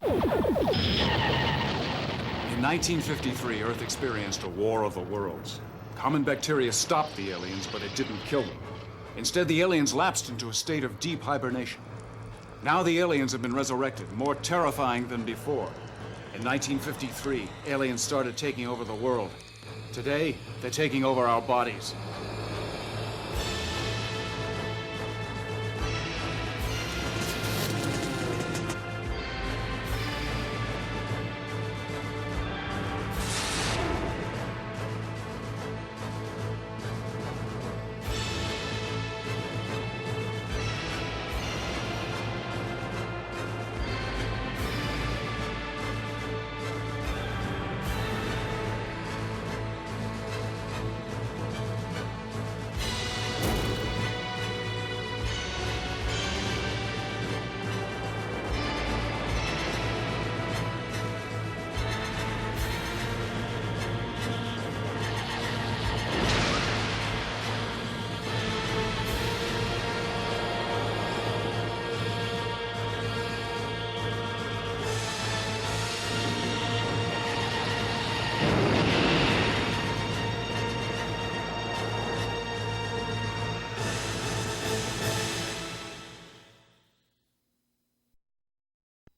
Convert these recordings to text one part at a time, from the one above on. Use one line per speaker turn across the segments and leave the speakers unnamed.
In 1953, Earth experienced a war of the worlds. Common bacteria stopped the aliens, but it didn't kill them. Instead, the aliens lapsed into a state of deep hibernation. Now the aliens have been resurrected, more terrifying than before. In 1953, aliens started taking over the world. Today, they're taking over our bodies.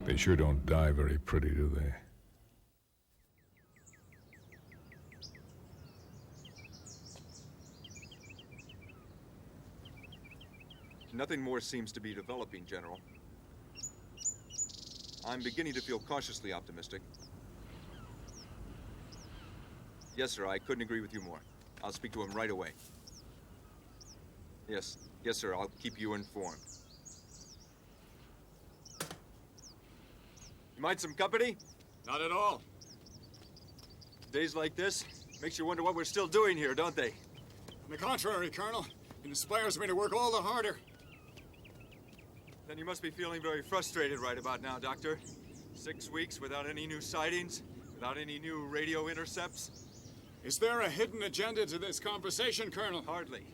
They sure don't die very pretty, do they?
Nothing more seems to be developing, General. I'm beginning to feel cautiously optimistic. Yes, sir, I couldn't agree with you more. I'll speak to him right away. Yes, sir, I'll keep you informed. You mind some company?
Not at all.
Days like this makes you wonder what we're still doing here, don't they?
On the contrary, Colonel, it inspires me to work all the harder.
Then you must be feeling very frustrated right about now, Doctor. 6 weeks without any new sightings, without any new radio intercepts.
Is there a hidden agenda to this conversation, Colonel?
Hardly.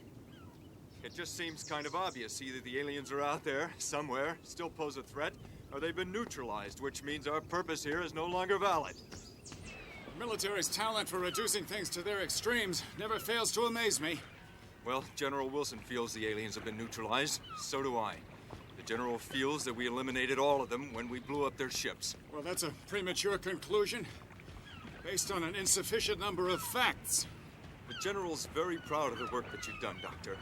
It just seems kind of obvious. Either the aliens are out there, somewhere, still pose a threat, or they've been neutralized, which means our purpose here is no longer valid.
The military's talent for reducing things to their extremes never fails to amaze me.
Well, General Wilson feels the aliens have been neutralized. So do I. The General feels that we eliminated all of them when we blew up their ships.
Well, that's a premature conclusion, based on an insufficient number of facts.
The General's very proud of the work that you've done, Doctor.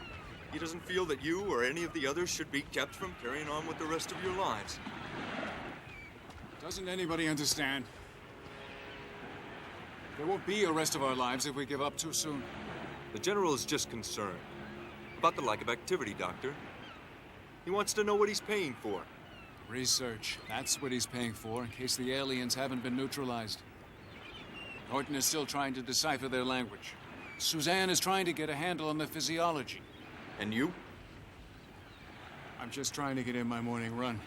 He doesn't feel that you or any of the others should be kept from carrying on with the rest of your lives.
Doesn't anybody understand? There won't be a rest of our lives if we give up too soon.
The General is just concerned about the lack of activity, Doctor. He wants to know what he's paying for.
Research. That's what he's paying for, in case the aliens haven't been neutralized. Norton is still trying to decipher their language. Suzanne is trying to get a handle on the physiology.
And you?
I'm just trying to get in my morning run.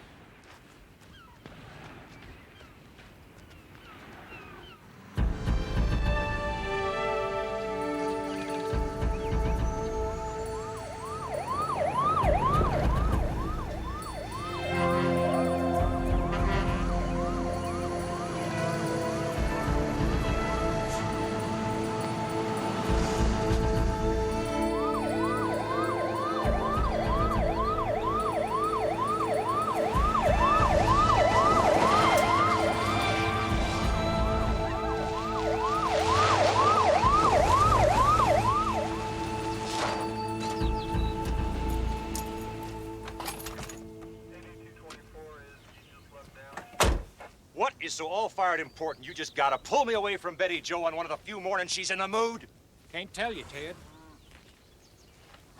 So all-fired important, you just gotta pull me away from Betty Jo on one of the few mornings she's in the mood?
Can't tell you, Ted.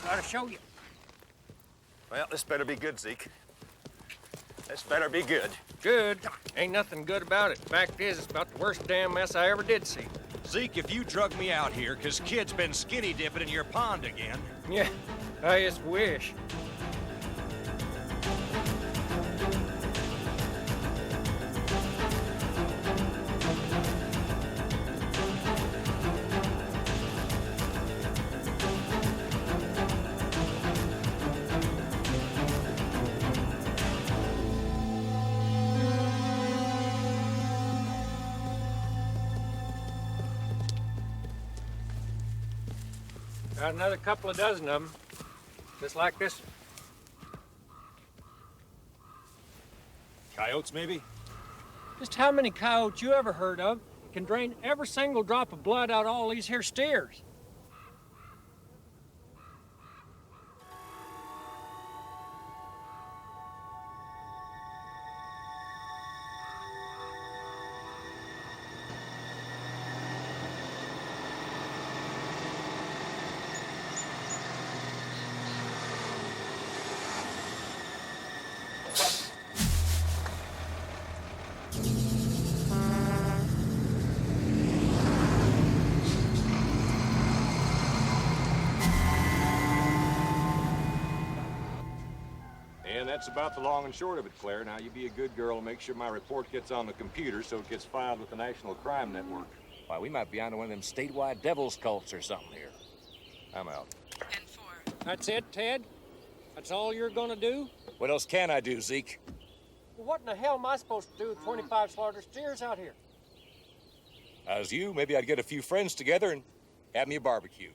Gotta show you.
Well, this better be good, Zeke. This better be good.
Good? Ain't nothing good about it. Fact is, it's about the worst damn mess I ever did see.
Zeke, if you drug me out here 'cause Kid's been skinny dipping in your pond again...
Yeah, I just wish. Got another couple of dozen of them. Just like this.
Coyotes, maybe?
Just how many coyotes you ever heard of can drain every single drop of blood out of all these here steers?
And that's about the long and short of it, Claire. Now, you be a good girl and make sure my report gets on the computer so it gets filed with the National Crime Network. Why, we might be onto one of them statewide devil's cults or something here. I'm out.
And 4.
That's it, Ted? That's all you're gonna do?
What else can I do, Zeke?
Well, what in the hell am I supposed to do with 25 slaughtered steers out here?
As you, maybe I'd get a few friends together and have me a barbecue.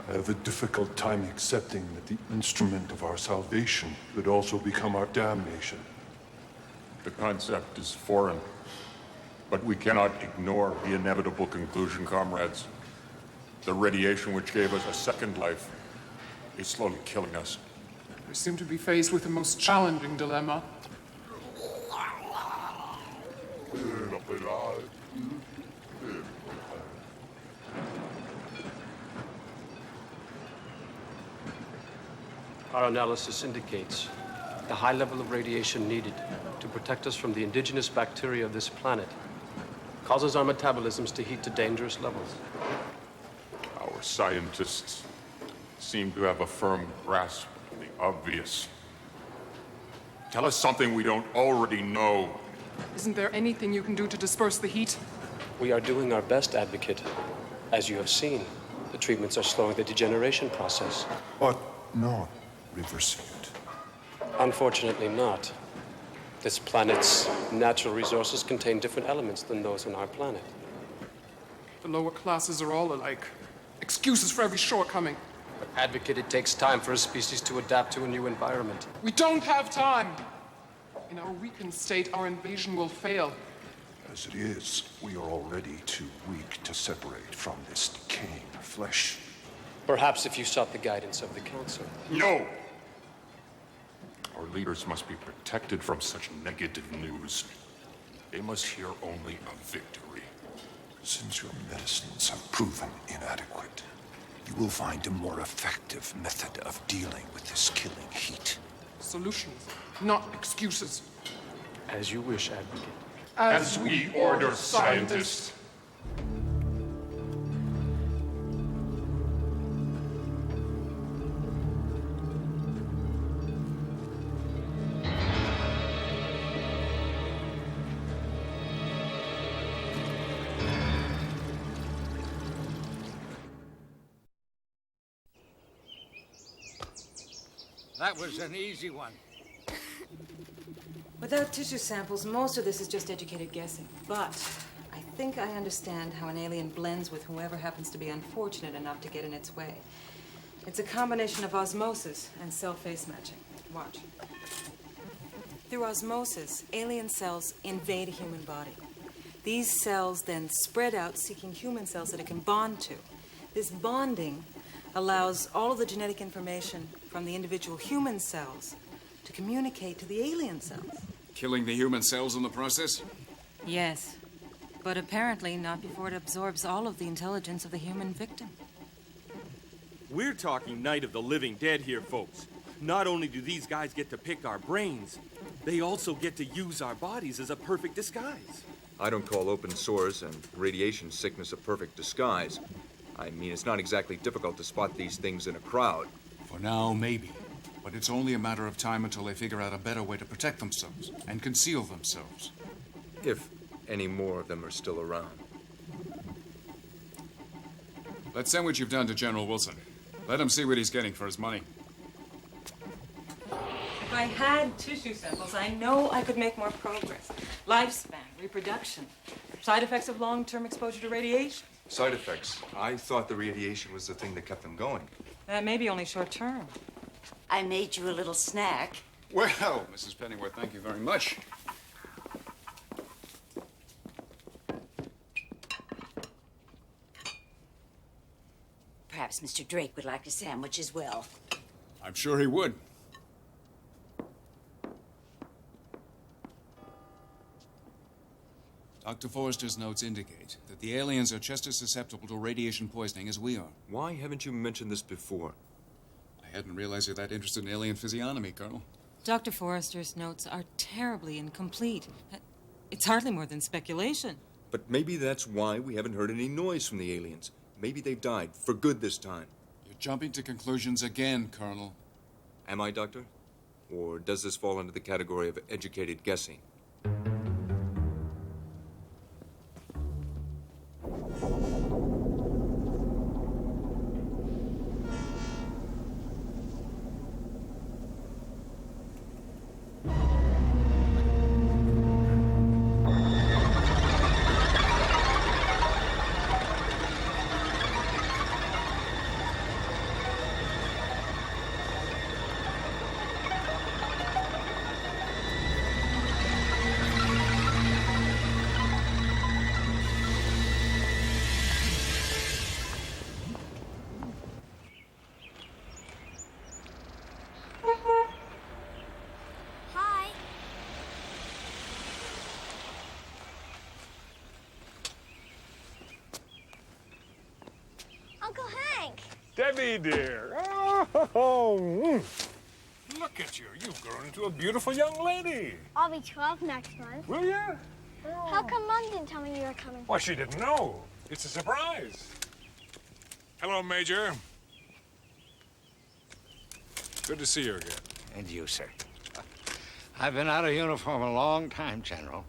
I have a difficult time accepting that the instrument of our salvation could also become our damnation.
The concept is foreign, but we cannot ignore the inevitable conclusion, comrades. The radiation which gave us a second life is slowly killing us.
We seem to be faced with the most challenging dilemma.
Our analysis indicates the high level of radiation needed to protect us from the indigenous bacteria of this planet causes our metabolisms to heat to dangerous levels.
Our scientists seem to have a firm grasp of the obvious. Tell us something we don't already know.
Isn't there anything you can do to disperse the heat?
We are doing our best, Advocate. As you have seen, the treatments are slowing the degeneration process.
But not reversing it.
Unfortunately not. This planet's natural resources contain different elements than those on our planet.
The lower classes are all alike. Excuses for every shortcoming.
Advocate, it takes time for a species to adapt to a new environment.
We don't have time! In our weakened state, our invasion will fail.
As it is, we are already too weak to separate from this decaying flesh.
Perhaps if you sought the guidance of the Council.
No! Our leaders must be protected from such negative news. They must hear only of victory.
Since your medicines have proven inadequate, you will find a more effective method of dealing with this killing heat.
Solutions, not excuses.
As you wish, Advocate.
As we order, scientists.
That was an easy one.
Without tissue samples, most of this is just educated guessing. But I think I understand how an alien blends with whoever happens to be unfortunate enough to get in its way. It's a combination of osmosis and cell face matching. Watch. Through osmosis, alien cells invade a human body. These cells then spread out, seeking human cells that it can bond to. This bonding allows all of the genetic information from the individual human cells to communicate to the alien cells.
Killing the human cells in the process?
Yes, but apparently not before it absorbs all of the intelligence of the human victim.
We're talking Night of the Living Dead here, folks. Not only do these guys get to pick our brains, they also get to use our bodies as a perfect disguise.
I don't call open sores and radiation sickness a perfect disguise. I mean, it's not exactly difficult to spot these things in a crowd.
For now, maybe. But it's only a matter of time until they figure out a better way to protect themselves and conceal themselves.
If any more of them are still around.
Let's send what you've done to General Wilson. Let him see what he's getting for his money.
If I had tissue samples, I know I could make more progress. Lifespan, reproduction, side effects of long-term exposure to radiation.
Side effects? I thought the radiation was the thing that kept them going.
That may be only short-term.
I made you a little snack.
Well, Mrs. Pennyworth, thank you very much.
Perhaps Mr. Drake would like a sandwich as well.
I'm sure he would. Dr. Forrester's notes indicate that the aliens are just as susceptible to radiation poisoning as we are.
Why haven't you mentioned this before?
I hadn't realized you're that interested in alien physiognomy, Colonel.
Dr. Forrester's notes are terribly incomplete. It's hardly more than speculation.
But maybe that's why we haven't heard any noise from the aliens. Maybe they've died, for good this time.
You're jumping to conclusions again, Colonel.
Am I, Doctor? Or does this fall under the category of educated guessing?
Uncle Hank!
Debbie, dear. Oh, look at you. You've grown into a beautiful young lady.
I'll be 12 next month.
Will you?
How come Mom didn't tell me you were coming?
Well, she didn't know. It's a surprise. Hello, Major. Good to see you again.
And you, sir. I've been out of uniform a long time, General.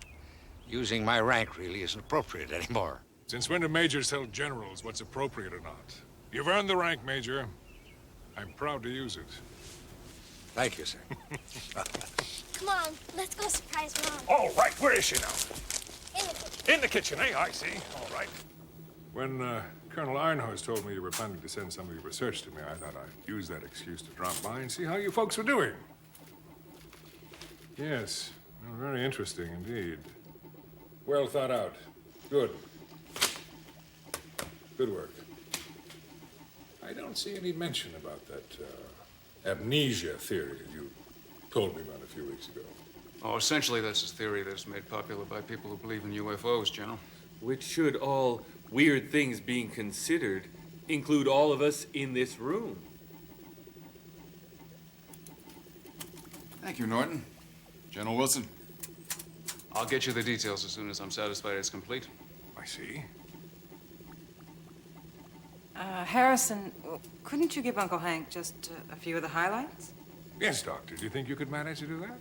Using my rank really isn't appropriate anymore.
Since when do majors tell generals what's appropriate or not? You've earned the rank, Major. I'm proud to use it.
Thank you, sir.
Come on, let's go surprise Mom.
All right, where is she now?
In the kitchen.
In the kitchen, eh? I see. All right. When Colonel Arnhose told me you were planning to send some of your research to me, I thought I'd use that excuse to drop by and see how you folks were doing. Yes, well, very interesting indeed. Well thought out. Good. Good work. I don't see any mention about that amnesia theory you told me about a few weeks ago.
Oh, essentially, that's a theory that's made popular by people who believe in UFOs, General.
Which should all weird things being considered include all of us in this room.
Thank you, Norton. General Wilson, I'll get you the details as soon as I'm satisfied it's complete.
I see.
Harrison, couldn't you give Uncle Hank just a few of the highlights?
Yes, Doctor. Do you think you could manage to do that?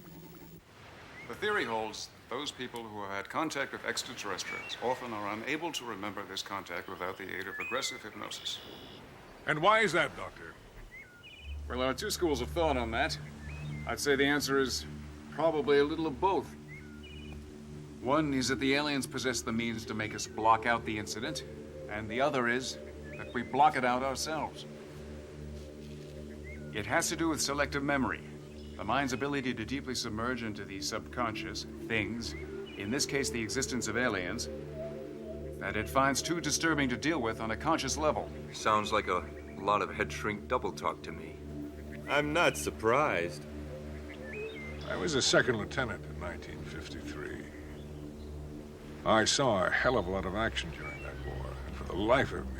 The theory holds that those people who have had contact with extraterrestrials often are unable to remember this contact without the aid of progressive hypnosis.
And why is that, Doctor?
Well, there are two schools of thought on that. I'd say the answer is probably a little of both. One is that the aliens possess the means to make us block out the incident, and the other is that we block it out ourselves. It has to do with selective memory, the mind's ability to deeply submerge into the subconscious things, in this case the existence of aliens, that it finds too disturbing to deal with on a conscious level.
Sounds like a lot of head shrink double talk to me.
I'm not surprised.
I was a second lieutenant in 1953. I saw a hell of a lot of action during that war, and for the life of me,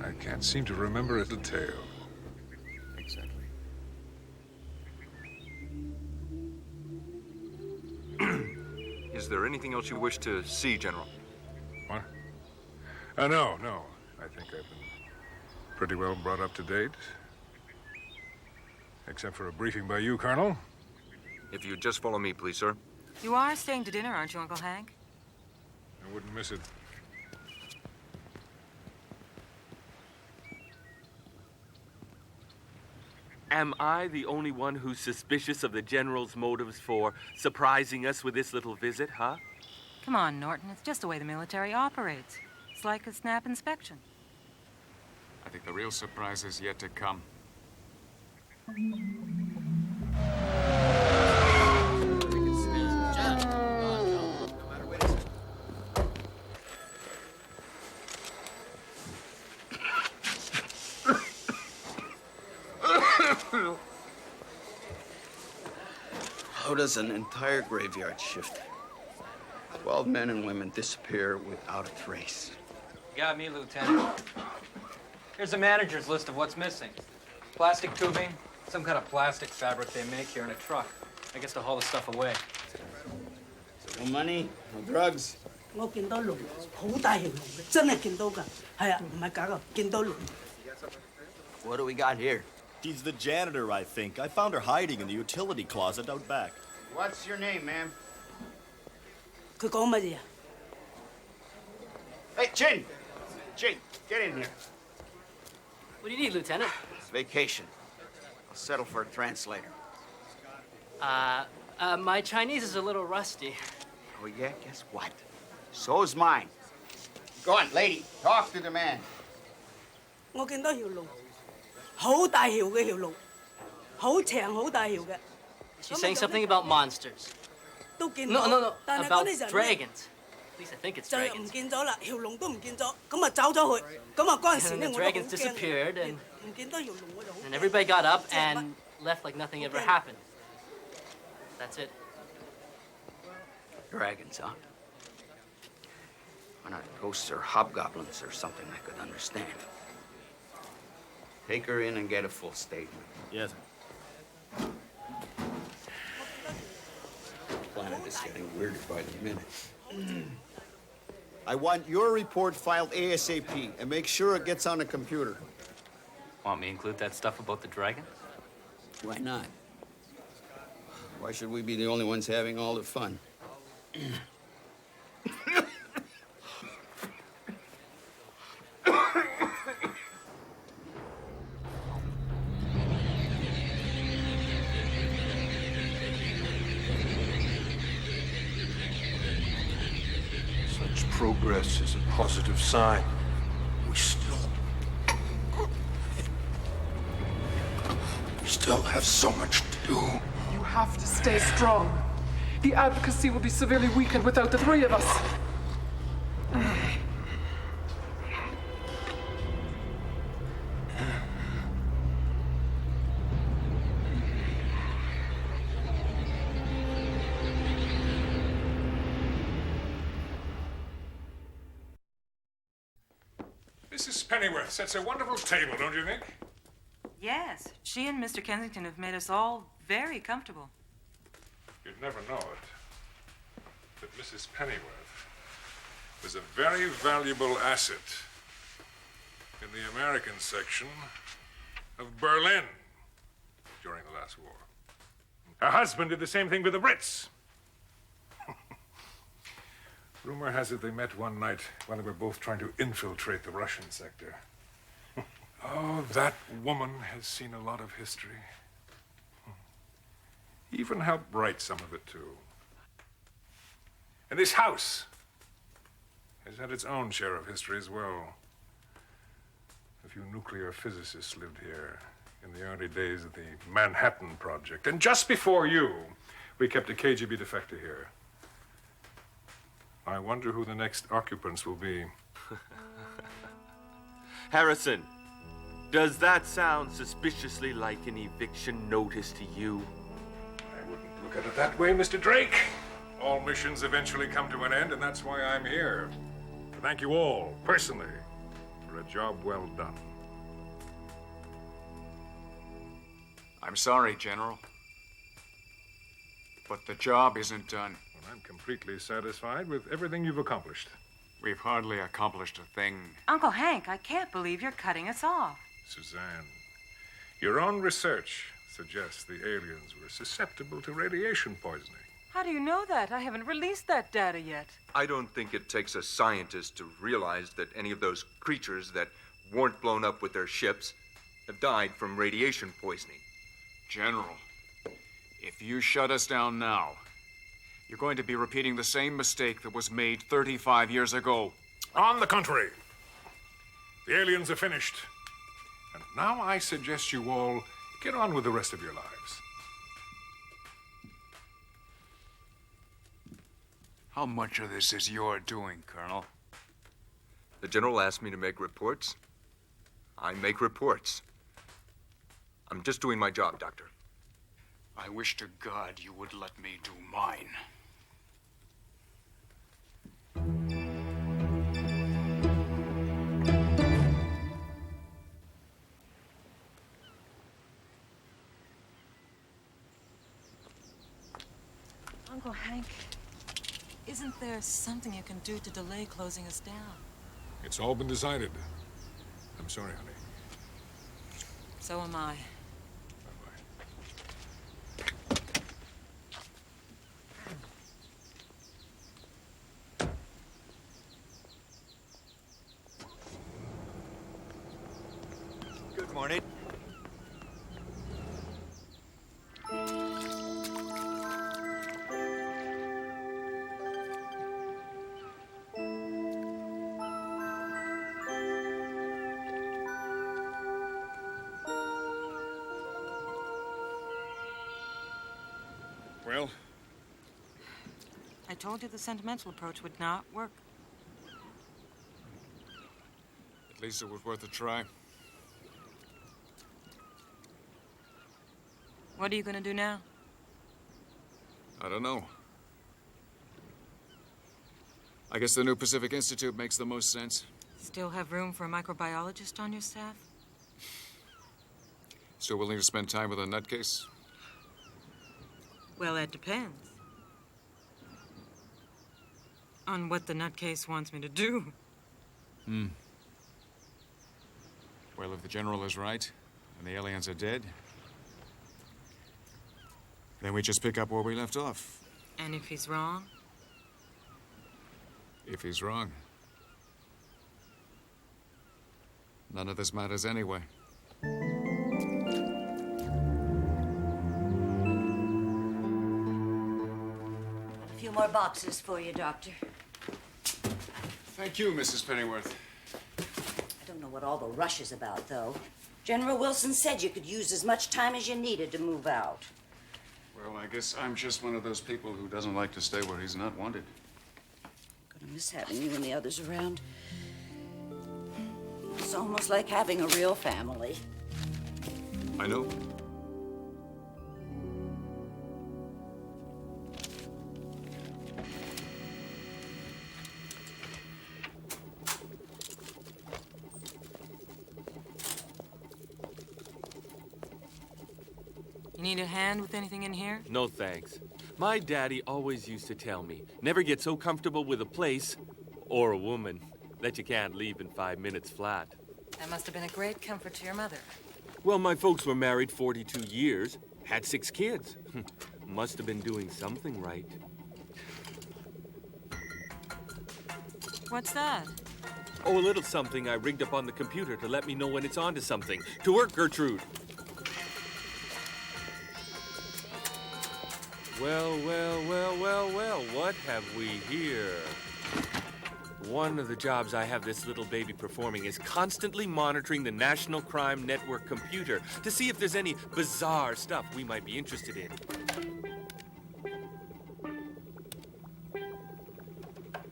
I can't seem to remember a detail.
Exactly.
Is Is there anything else you wish to see, General?
What? No. I think I've been pretty well brought up to date. Except for a briefing by you, Colonel.
If you'd just follow me, please, sir.
You are staying to dinner, aren't you, Uncle Hank?
I wouldn't miss it.
Am I the only one who's suspicious of the General's motives for surprising us with this little visit, huh?
Come on, Norton. It's just the way the military operates. It's like a snap inspection.
I think the real surprise is yet to come.
How does an entire graveyard shift? 12 men and women disappear without a trace.
Got me, Lieutenant. Here's the manager's list of what's missing. Plastic tubing, some kind of plastic fabric they make here in a truck. I guess to haul the stuff away.
No money, no drugs.
我見到龍，好大條龍嘅，真係見到㗎。係啊，唔係假㗎，見到龍。
What do we got here?
She's the janitor, I think. I found her hiding in the utility closet out back.
What's your name, ma'am?
佢講乜嘢啊？
Hey, Chin! Chin, get in here.
What do you need, Lieutenant?
Vacation. I'll settle for a translator.
My Chinese is a little rusty.
Oh, yeah? Guess what? So's mine. Go on, lady. Talk to the man.
我見到條龍，好大條嘅條龍，好長好大條嘅。
She's saying something about monsters.
都見到。
No.
但係
About
嗰啲人
dragons. At least I think it's
就
dragons.
唔見咗啦，條龍都唔見咗，咁啊走咗去，咁啊嗰陣時咧
And
我
the
都好
dragons disappeared,
驚，
and
唔見到條龍我就好驚。
and everybody got up and left like nothing ever happened. That's it.
Dragons, huh? Why not ghosts or hobgoblins or something I could understand? Take her in and get a full statement.
Yes.
The planet is getting weirder by the minute.
I want your report filed ASAP, and make sure it gets on a computer.
Want me to include that stuff about the dragon?
Why not? Why should we be the only ones having all the fun?
Such progress is a positive sign. We still have so much to do.
You have to stay strong. The advocacy will be severely weakened without the three of us.
Mrs. Pennyworth sets a wonderful table, don't you think?
Yes, she and Mr. Kensington have made us all very comfortable.
You'd never know it, but Mrs. Pennyworth was a very valuable asset in the American section of Berlin during the last war. Her husband did the same thing with the Brits. Rumor has it they met one night when they were both trying to infiltrate the Russian sector. Oh, that woman has seen a lot of history. Even helped write some of it, too. And this house has had its own share of history as well. A few nuclear physicists lived here in the early days of the Manhattan Project. And just before you, we kept a KGB defector here. I wonder who the next occupants will be.
Harrison, does that sound suspiciously like an eviction notice to you?
I wouldn't look at it that way, Mr. Drake. All missions eventually come to an end, and that's why I'm here. To thank you all, personally, for a job well done.
I'm sorry, General. But the job isn't done.
and I'm completely satisfied with everything you've accomplished.
We've hardly accomplished a thing.
Uncle Hank, I can't believe you're cutting us off.
Suzanne, your own research suggests the aliens were susceptible to radiation poisoning.
How do you know that? I haven't released that data yet.
I don't think it takes a scientist to realize that any of those creatures that weren't blown up with their ships have died from radiation poisoning.
General, if you shut us down now, you're going to be repeating the same mistake that was made 35 years ago.
On the contrary, the aliens are finished. And now I suggest you all get on with the rest of your lives.
How much of this is your doing, Colonel?
The General asked me to make reports. I make reports. I'm just doing my job, Doctor.
I wish to God you would let me do mine.
Uncle Hank, isn't there something you can do to delay closing us down?
It's all been decided. I'm sorry, honey.
So am I.
Good morning.
Well?
I told you the sentimental approach would not work.
At least it was worth a try.
What are you going to do now?
I don't know. I guess the new Pacific Institute makes the most sense.
Still have room for a microbiologist on your staff?
Still willing to spend time with a nutcase?
Well, that depends. On what the nutcase wants me to do.
Well, if the General is right, and the aliens are dead, then we just pick up where we left off.
And if he's wrong?
If he's wrong. None of this matters anyway.
A few more boxes for you, Doctor.
Thank you, Mrs. Pennyworth.
I don't know what all the rush is about, though. General Wilson said you could use as much time as you needed to move out.
Well, I guess I'm just one of those people who doesn't like to stay where he's not wanted.
Gonna miss having you and the others around. It's almost like having a real family.
I know.
You need a hand with anything in here?
No thanks. My daddy always used to tell me, never get so comfortable with a place or a woman that you can't leave in 5 minutes flat.
That must have been a great comfort to your mother.
Well, my folks were married 42 years, had 6 kids. Must have been doing something right.
What's that?
Oh, a little something I rigged up on the computer to let me know when it's on to something. To work, Gertrude. Well, what have we here? One of the jobs I have this little baby performing is constantly monitoring the National Crime Network computer to see if there's any bizarre stuff we might be interested in.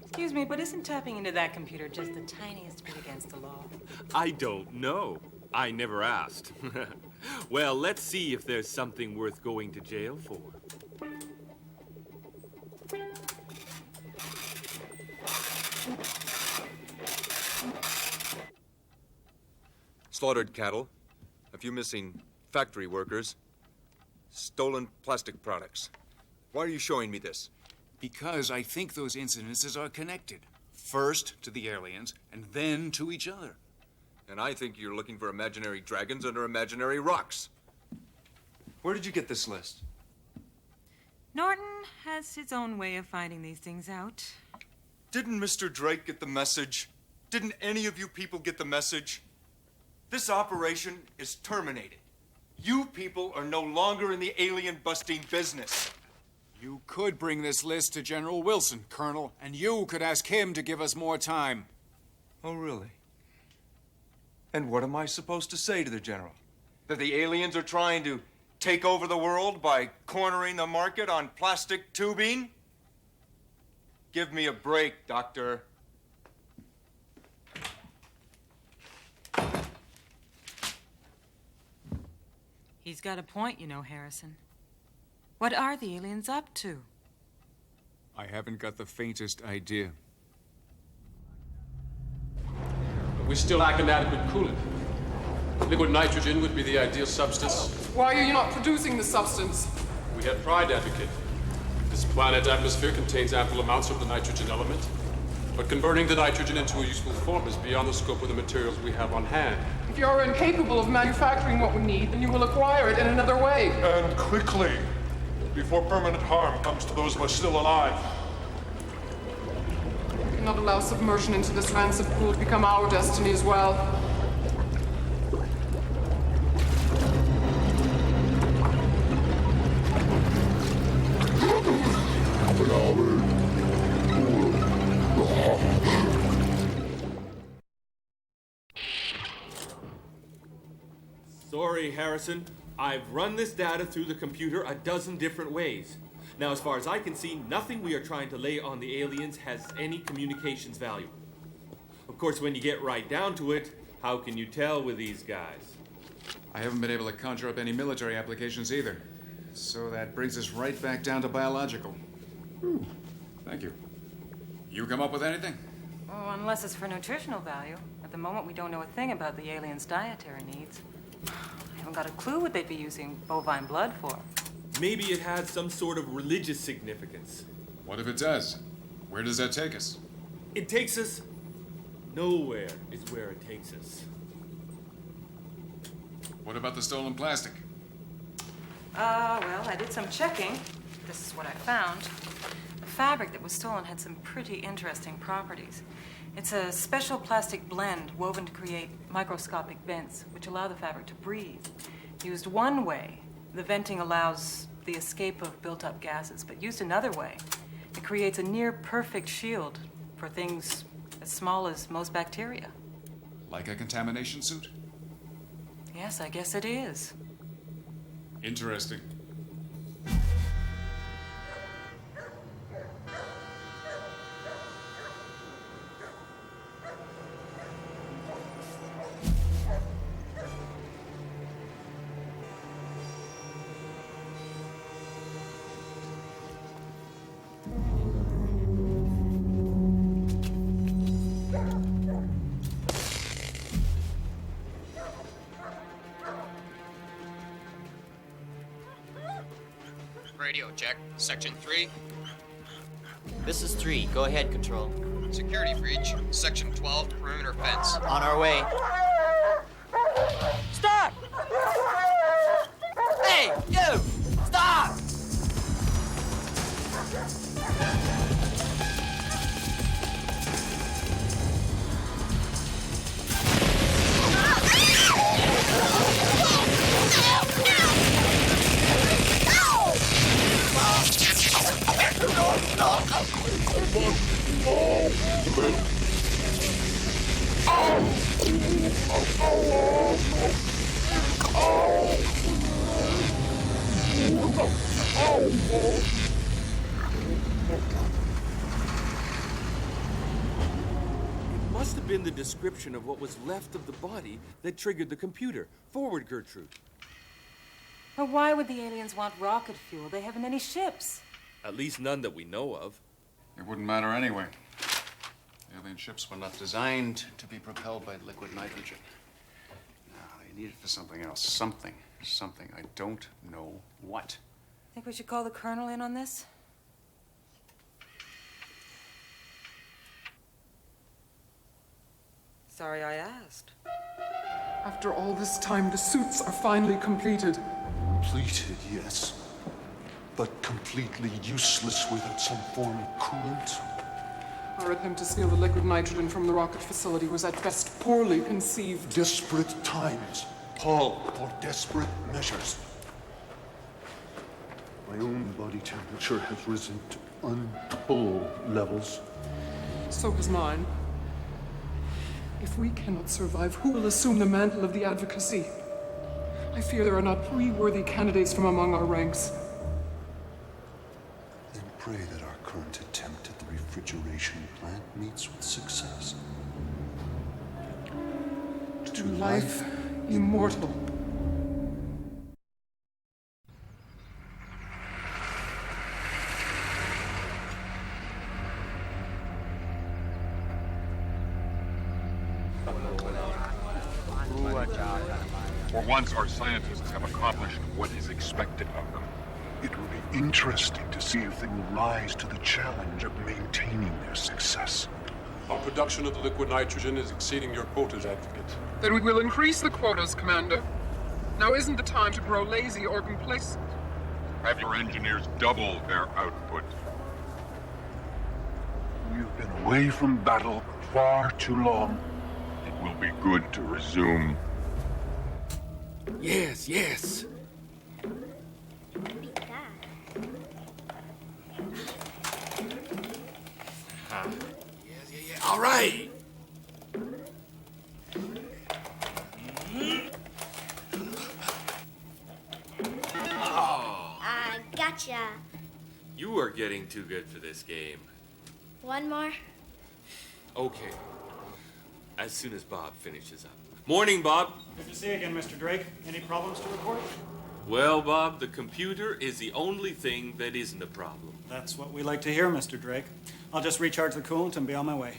Excuse me, but isn't tapping into that computer just the tiniest bit against the law?
I don't know. I never asked. Well, let's see if there's something worth going to jail for.
Slaughtered cattle, a few missing factory workers, stolen plastic products. Why are you showing me this?
Because I think those incidences are connected. First to the aliens, and then to each other.
And I think you're looking for imaginary dragons under imaginary rocks. Where did you get this list?
Norton has his own way of finding these things out.
Didn't Mr. Drake get the message? Didn't any of you people get the message? This operation is terminated. You people are no longer in the alien-busting business.
You could bring this list to General Wilson, Colonel, and you could ask him to give us more time.
Oh, really? And what am I supposed to say to the General? That the aliens are trying to take over the world by cornering the market on plastic tubing? Give me a break, Doctor.
He's got a point, you know, Harrison. What are the aliens up to?
I haven't got the faintest idea.
We still lack an adequate coolant. Liquid nitrogen would be the ideal substance.
Why are you not producing the substance?
We have tried, Advocate. This planet's atmosphere contains ample amounts of the nitrogen element, but converting the nitrogen into a useful form is beyond the scope of the materials we have on hand.
If you're incapable of manufacturing what we need, then you will acquire it in another way.
And quickly, before permanent harm comes to those of us still alive.
We cannot allow submersion into this rancid pool to become our destiny as well.
Sorry, Harrison. I've run this data through the computer a dozen different ways. Now, as far as I can see, nothing we are trying to lay on the aliens has any communications value. Of course, when you get right down to it, how can you tell with these guys?
I haven't been able to conjure up any military applications either. So that brings us right back down to biological. Ooh, thank you. You come up with anything?
Oh, unless it's for nutritional value. At the moment, we don't know a thing about the aliens' dietary needs. I haven't got a clue what they'd be using bovine blood for.
Maybe it has some sort of religious significance.
What if it does? Where does that take us?
It takes us... nowhere is where it takes us.
What about the stolen plastic?
Well, I did some checking. This is what I found. The fabric that was stolen had some pretty interesting properties. It's a special plastic blend woven to create microscopic vents, which allow the fabric to breathe. Used one way, the venting allows the escape of built-up gases, but used another way, it creates a near-perfect shield for things as small as most bacteria.
Like a contamination suit?
Yes, I guess it is.
Interesting.
Radio check. Section 3.
This is 3. Go ahead, Control.
Security breach. Section 12, perimeter fence.
On our way.
Stop!
Hey, you! Stop!
It must have been the description of what was left of the body that triggered the computer. Forward, Gertrude.
But why would the aliens want rocket fuel? They haven't any ships.
At least none that we know of.
It wouldn't matter anyway. Alien ships were not designed to be propelled by liquid nitrogen. No, they need it for something else. Something. I don't know what.
Think we should call the colonel in on this? Sorry I asked.
After all this time, the suits are finally completed.
Completed, yes. But completely useless without some form of coolant.
Our attempt to steal the liquid nitrogen from the rocket facility was at best poorly conceived.
Desperate times call for desperate measures. My own body temperature has risen to untold levels.
So has mine. If we cannot survive, who will assume the mantle of the advocacy? I fear there are not 3 worthy candidates from among our ranks.
Then pray that our current attempt at the refrigeration plant meets with success.
To life immortal.
For once, our scientists have accomplished what is expected of them.
It will be interesting to see if they will rise to the challenge of maintaining their success.
Our production of the liquid nitrogen is exceeding your quotas, Advocate.
Then we will increase the quotas, Commander. Now isn't the time to grow lazy or complacent.
Have your engineers double their output.
We've been away from battle far too long.
It will be good to resume.
Yes, yes. Yeah. All right.
Gotcha.
You are getting too good for this game.
One more?
Okay. As soon as Bob finishes up. Morning, Bob.
Good to see you again, Mr. Drake. Any problems to report?
Well, Bob, the computer is the only thing that isn't a problem.
That's what we like to hear, Mr. Drake. I'll just recharge the coolant and be on my way.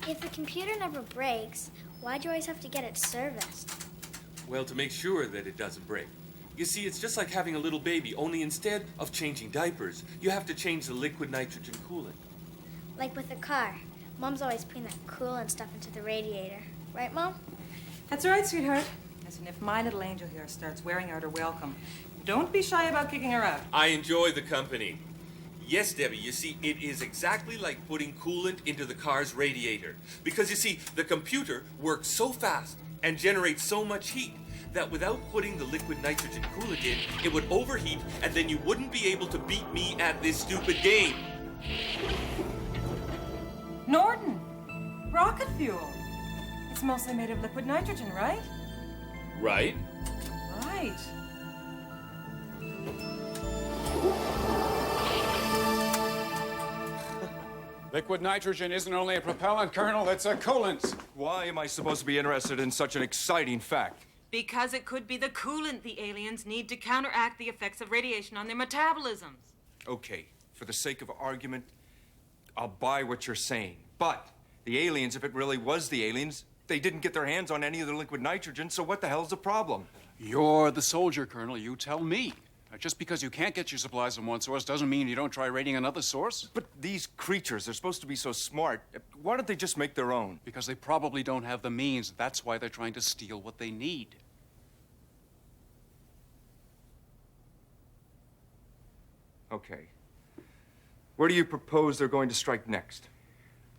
If the computer never breaks, why do you always have to get it serviced?
Well, to make sure that it doesn't break. You see, it's just like having a little baby, only instead of changing diapers, you have to change the liquid nitrogen coolant.
Like with a car. Mom's always putting that coolant stuff into the radiator. Right, Mom?
That's right, sweetheart. Listen, if my little angel here starts wearing out her welcome, don't be shy about kicking her out.
I enjoy the company. Yes, Debbie, you see, it is exactly like putting coolant into the car's radiator. Because, you see, the computer works so fast and generates so much heat that without putting the liquid nitrogen coolant in, it would overheat, and then you wouldn't be able to beat me at this stupid game.
Norton! Rocket fuel! It's mostly made of liquid nitrogen, right?
Right?
Right.
Liquid nitrogen isn't only a propellant, Colonel, it's a coolant.
Why am I supposed to be interested in such an exciting fact?
Because it could be the coolant the aliens need to counteract the effects of radiation on their metabolisms.
Okay, for the sake of argument, I'll buy what you're saying. But the aliens, if it really was the aliens, they didn't get their hands on any of the liquid nitrogen, so what the hell's the problem?
You're the soldier, Colonel. You tell me. Just because you can't get your supplies from one source doesn't mean you don't try raiding another source.
But these creatures, they're supposed to be so smart. Why don't they just make their own?
Because they probably don't have the means. That's why they're trying to steal what they need.
Okay. Where do you propose they're going to strike next?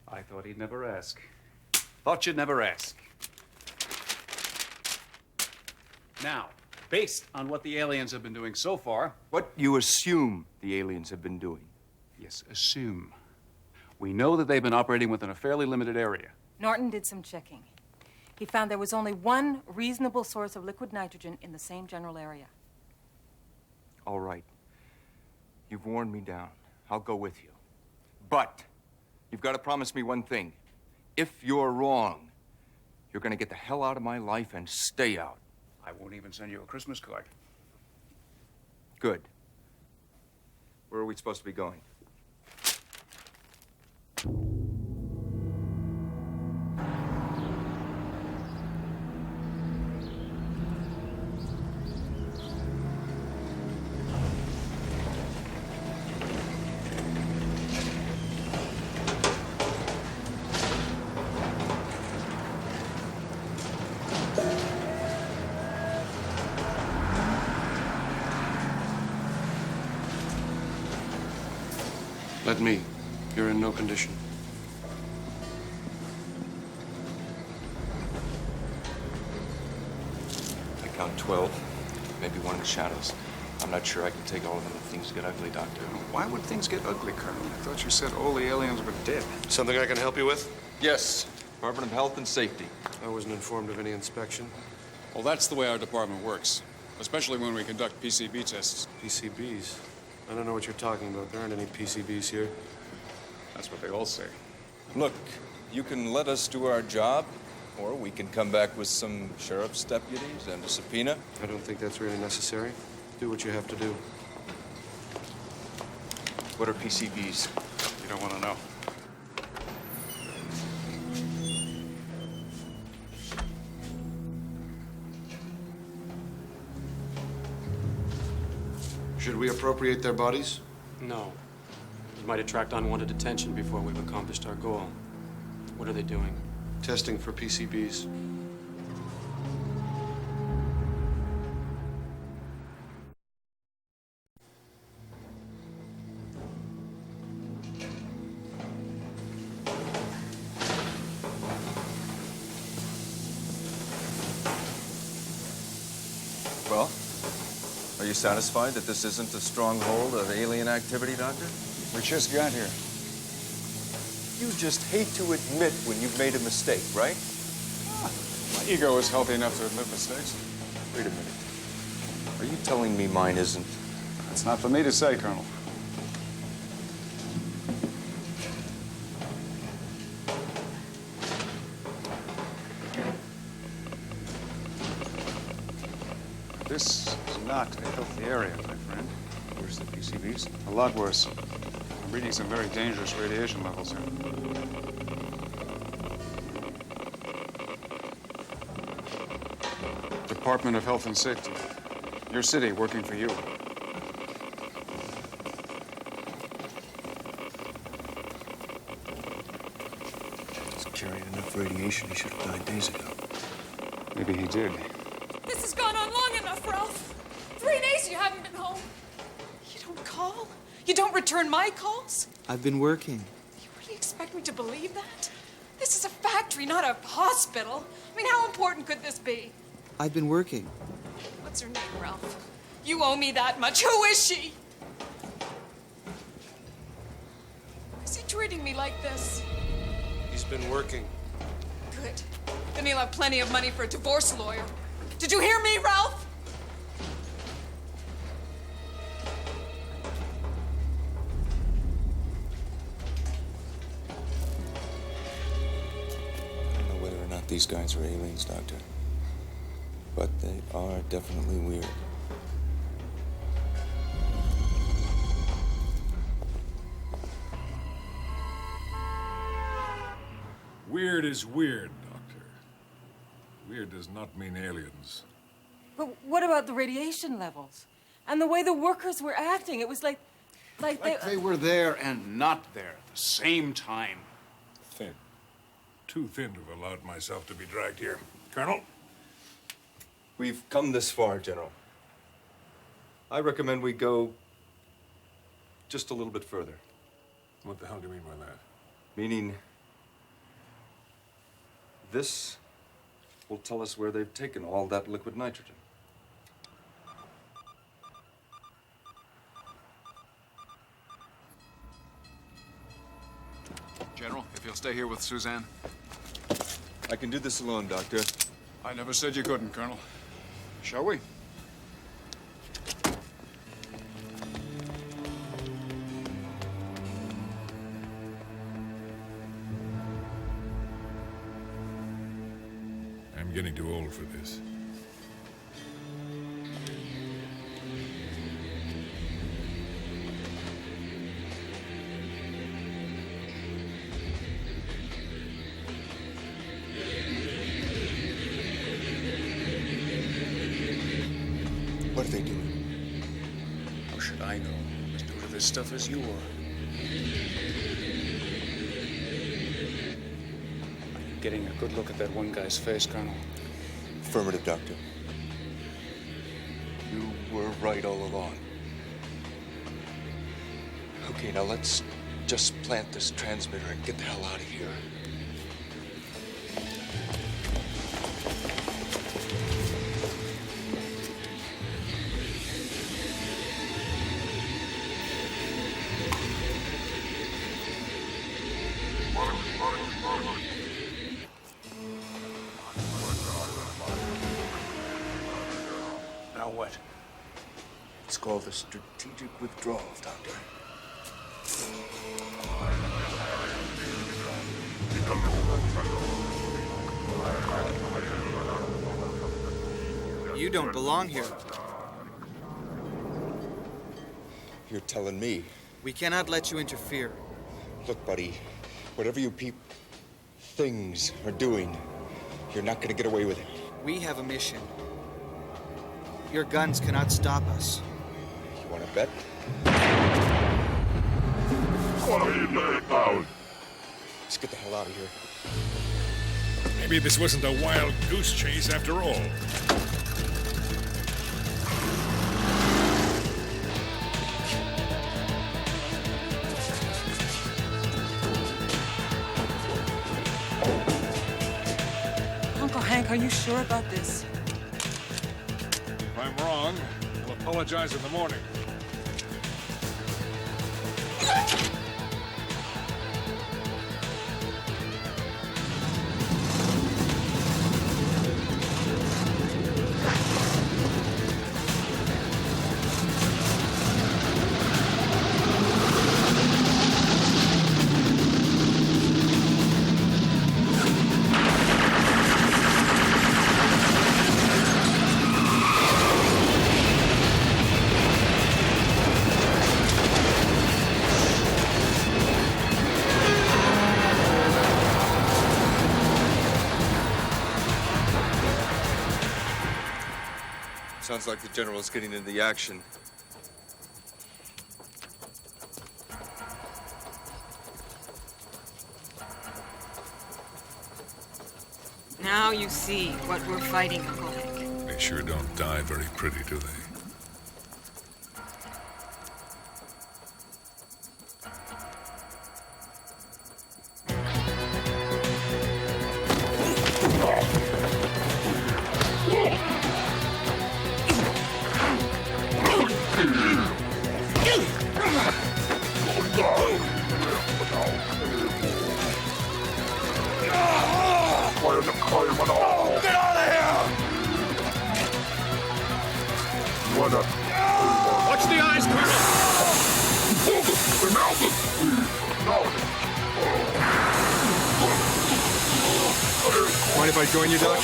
I thought he'd never ask. Thought you'd never ask. Now, based on what the aliens have been doing so far...
What you assume the aliens have been doing?
Yes, assume. We know that they've been operating within a fairly limited area.
Norton did some checking. He found there was only one reasonable source of liquid nitrogen in the same general area.
All right. You've worn me down. I'll go with you. But you've got to promise me one thing. If you're wrong, you're going to get the hell out of my life and stay out.
I won't even send you a Christmas card.
Good. Where are we supposed to be going?
Let me. You're in no condition.
I count 12. Maybe one in the shadows. I'm not sure I can take all of them if things get ugly, Doctor.
Why would things get ugly, Colonel? I thought you said all the aliens were dead.
Something I can help you with?
Yes. Department of Health and Safety.
I wasn't informed of any inspection.
Well, that's the way our department works, especially when we conduct PCB tests.
PCBs? I don't know what you're talking about. There aren't any PCBs here.
That's what they all say.
Look, you can let us do our job, or we can come back with some sheriff's deputies and a subpoena.
I don't think that's really necessary. Do what you have to do.
What are PCBs?
You don't want to know.
Should we appropriate their bodies?
No. It might attract unwanted attention before we've accomplished our goal. What are they doing?
Testing for PCBs.
Well, are you satisfied that this isn't a stronghold of alien activity, Doctor?
We just got here.
You just hate to admit when you've made a mistake, right?
My ego is healthy enough to admit mistakes.
Wait a minute. Are you telling me mine isn't?
That's not for me to say, Colonel. This is not a healthy area, my friend.
Where's the PCBs?
A lot worse. I'm reading some very dangerous radiation levels here. Department of Health and Safety. Your city working for you.
He's carrying enough radiation, he should have died days ago.
Maybe he did.
This has gone on long enough, Ralph. 3 days you haven't been home. You don't call? You don't return my calls?
I've been working.
You really expect me to believe that? This is a factory, not a hospital. I mean, how important could this be?
I've been working.
What's her name, Ralph? You owe me that much. Who is she? Why is he treating me like this?
He's been working.
Good. Then he'll have plenty of money for a divorce lawyer. Did you hear me, Ralph?
I don't know whether or not these guys are aliens, Doctor. But they are definitely weird.
Weird is weird, Doctor. Weird does not mean aliens.
But what about the radiation levels? And the way the workers were acting? It was like
They were there and not there at the same time.
Thin. Too thin to have allowed myself to be dragged here. Colonel?
We've come this far, General. I recommend we go just a little bit further.
What the hell do you mean by that?
Meaning, this will tell us where they've taken all that liquid nitrogen.
General, if you'll stay here with Suzanne.
I can do this alone, Doctor.
I never said you couldn't, Colonel. Shall we?
I'm getting too old for this.
What are they doing?
How should I know? As new to this stuff as you are. Are you getting a good look at that one guy's face, Colonel?
Affirmative, Doctor. You were right all along. Okay, now let's just plant this transmitter and get the hell out of here. Now what? It's called the strategic withdrawal, Doctor.
You don't belong here.
You're telling me?
We cannot let you interfere.
Look, buddy, whatever you things are doing, you're not gonna get away with it.
We have a mission. Your guns cannot stop us.
You wanna bet? Let's get the hell out of here.
Maybe this wasn't a wild goose chase after all.
Uncle Hank, are you sure about this?
If I'm wrong, I'll apologize in the morning.
Sounds like the General's getting into the action.
Now you see what we're fighting, Uncle Hank.
They sure don't die very pretty, do they?
Get out of here!
Watch the eyes, Colonel!
Mind if I join you, Doc?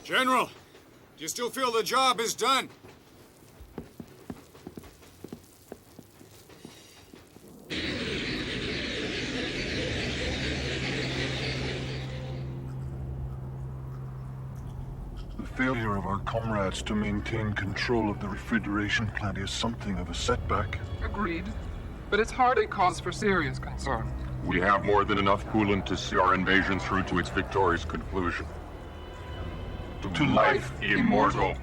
General, do you still feel the job is done?
The failure of our comrades to maintain control of the refrigeration plant is something of a setback.
Agreed. But it's hardly cause for serious concern.
We have more than enough coolant to see our invasion through to its victorious conclusion. To life immortal.